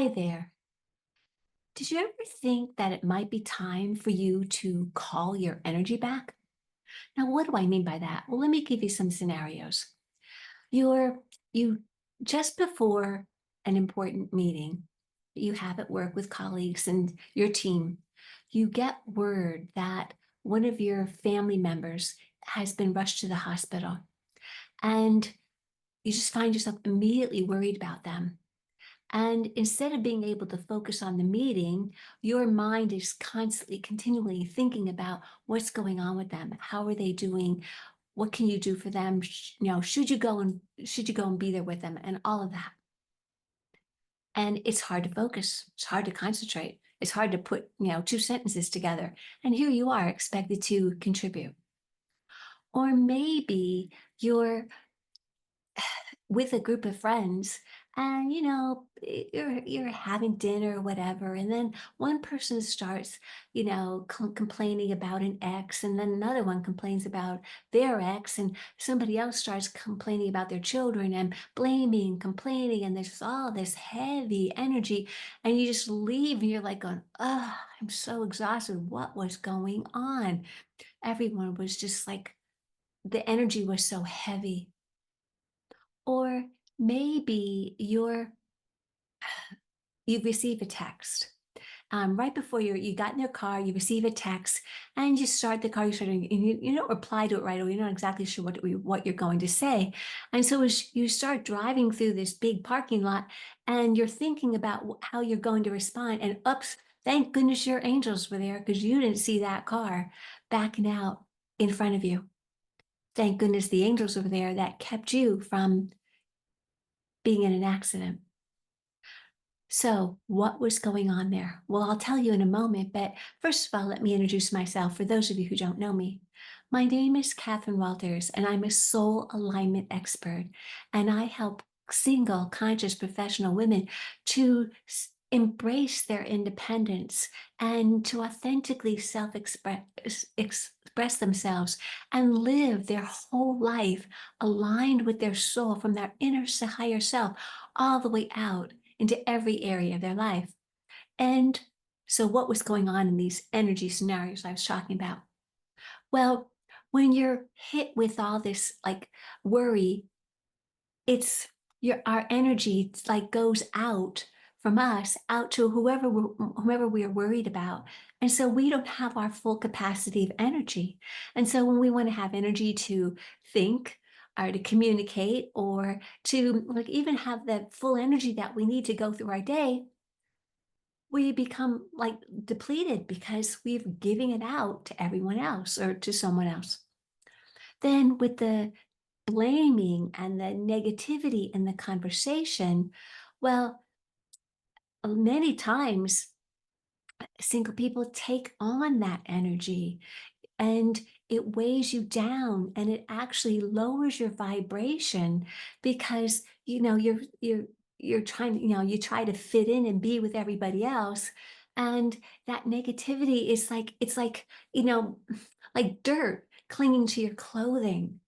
Hi there. Did you ever think that it might be time for you to call your energy back? Now, what do I mean by that? Well, let me give you some scenarios. You just before an important meeting that you have at work with colleagues and your team, you get word that one of your family members has been rushed to the hospital, and you just find yourself immediately worried about them. And instead of being able to focus on the meeting, your mind is constantly, continually thinking about what's going on with them. How are they doing? What can you do for them? Should you go and be there with them and all of that. And it's hard to focus. It's hard to concentrate. It's hard to put, two sentences together. And here you are expected to contribute. Or maybe you're with a group of friends and you're having dinner or whatever, and then one person starts complaining about an ex, and then another one complains about their ex, and somebody else starts complaining about their children and blaming, complaining, and there's all this heavy energy, and you just leave and you're like going, oh, I'm so exhausted. What was going on? Everyone was just like, the energy was so heavy. Or maybe you receive a text right before you got in your car. You receive a text and you start the car. And you don't reply to it right away. You're not exactly sure what you're going to say, and so as you start driving through this big parking lot, and you're thinking about how you're going to respond, and ups, thank goodness your angels were there because you didn't see that car backing out in front of you. Thank goodness the angels were there that kept you from being in an accident. So, what was going on there? Well, I'll tell you in a moment, but first of all, let me introduce myself for those of you who don't know me. My name is Catherine Walters, and I'm a soul alignment expert, and I help single, conscious, professional women to embrace their independence and to authentically express themselves and live their whole life aligned with their soul from their inner higher self all the way out into every area of their life. And so, what was going on in these energy scenarios I was talking about? Well, when you're hit with all this like worry, it's our energy like goes out from us out to whomever we are worried about, and so we don't have our full capacity of energy. And so when we want to have energy to think or to communicate or to like even have the full energy that we need to go through our day, we become like depleted because we're giving it out to everyone else or to someone else. Then with the blaming and the negativity in the conversation, well, many times single people take on that energy and it weighs you down and it actually lowers your vibration because you're trying, you try to fit in and be with everybody else, and that negativity is like, it's like, like dirt clinging to your clothing.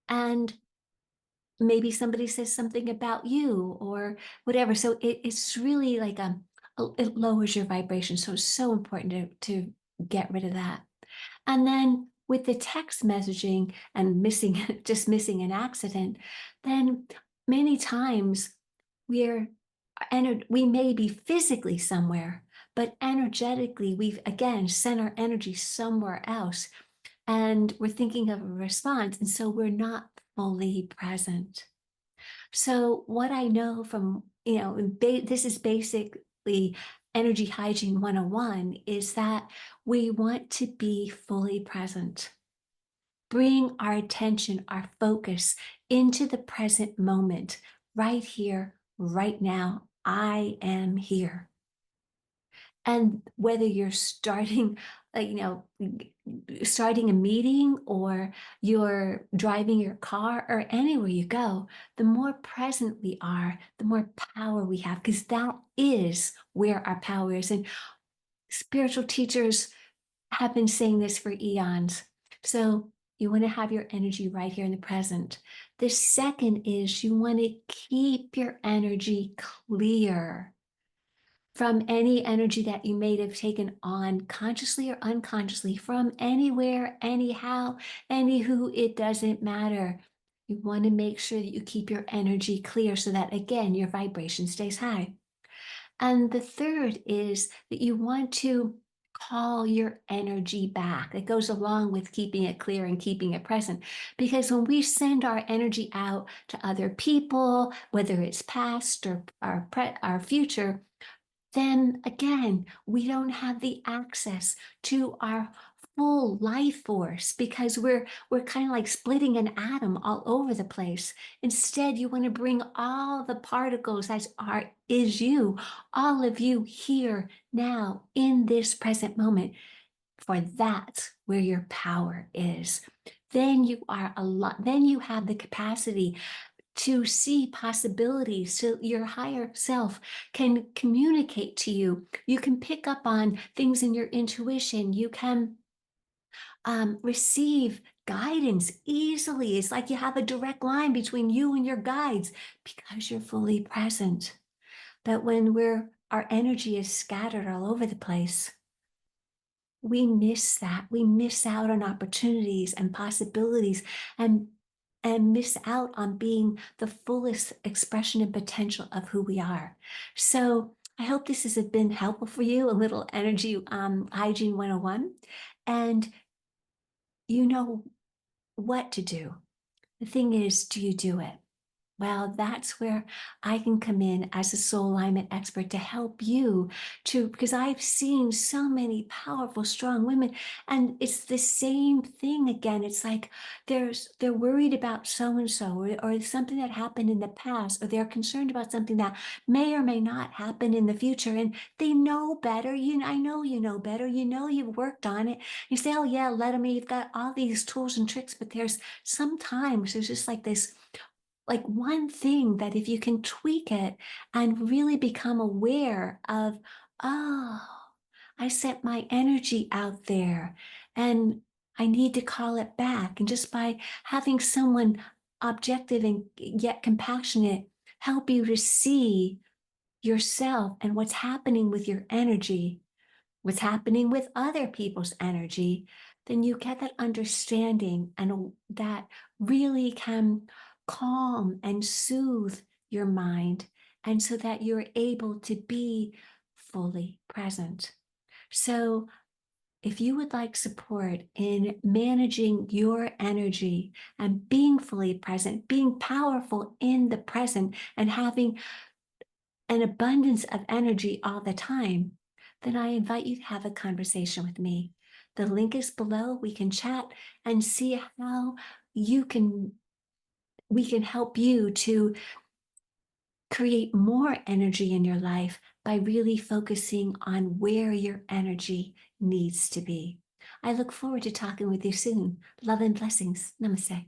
And maybe somebody says something about you or whatever. So it's really like it lowers your vibration. So it's so important to get rid of that. And then with the text messaging and missing, just missing an accident, then many times we're we may be physically somewhere, but energetically we've again sent our energy somewhere else, and we're thinking of a response, and so we're not fully present. So what I know from, this is basically energy hygiene 101, is that we want to be fully present. Bring our attention, our focus into the present moment, right here, right now. I am here. And whether you're starting, starting a meeting or you're driving your car or anywhere you go, the more present we are, the more power we have, because that is where our power is. And spiritual teachers have been saying this for eons. So You want to have your energy right here in the present. The second is you want to keep your energy clear from any energy that you may have taken on consciously or unconsciously from anywhere, anyhow, anywho, it doesn't matter. You want to make sure that you keep your energy clear so that, again, your vibration stays high. And the third is that you want to call your energy back. It goes along with keeping it clear and keeping it present. Because when we send our energy out to other people, whether it's past or our future, then again, we don't have the access to our full life force because we're kind of like splitting an atom all over the place. Instead, you want to bring all the particles as are is you, all of you here now in this present moment, for that's where your power is. Then you are a lot, then you have the capacity to see possibilities so your higher self can communicate to you. You can pick up on things in your intuition. You can receive guidance easily. It's like you have a direct line between you and your guides because you're fully present. But when our energy is scattered all over the place, we miss that. We miss out on opportunities and possibilities and miss out on being the fullest expression and potential of who we are. So I hope this has been helpful for you, a little energy hygiene 101. And you know what to do. The thing is, do you do it? Well, that's where I can come in as a soul alignment expert to help you because I've seen so many powerful, strong women, and it's the same thing again. It's like they're worried about so and so, or something that happened in the past, or they're concerned about something that may or may not happen in the future, and they know better. I know you know better. You know you've worked on it. You say, "Oh yeah, let them." You've got all these tools and tricks, but sometimes there's just like this like one thing that if you can tweak it and really become aware of, oh, I sent my energy out there and I need to call it back. And just by having someone objective and yet compassionate help you to see yourself and what's happening with your energy, what's happening with other people's energy, then you get that understanding and that really can calm and soothe your mind. And so that you're able to be fully present. So if you would like support in managing your energy and being fully present, being powerful in the present, and having an abundance of energy all the time, then I invite you to have a conversation with me. The link is below. We can chat and see how we can help you to create more energy in your life by really focusing on where your energy needs to be. I look forward to talking with you soon. Love and blessings. Namaste.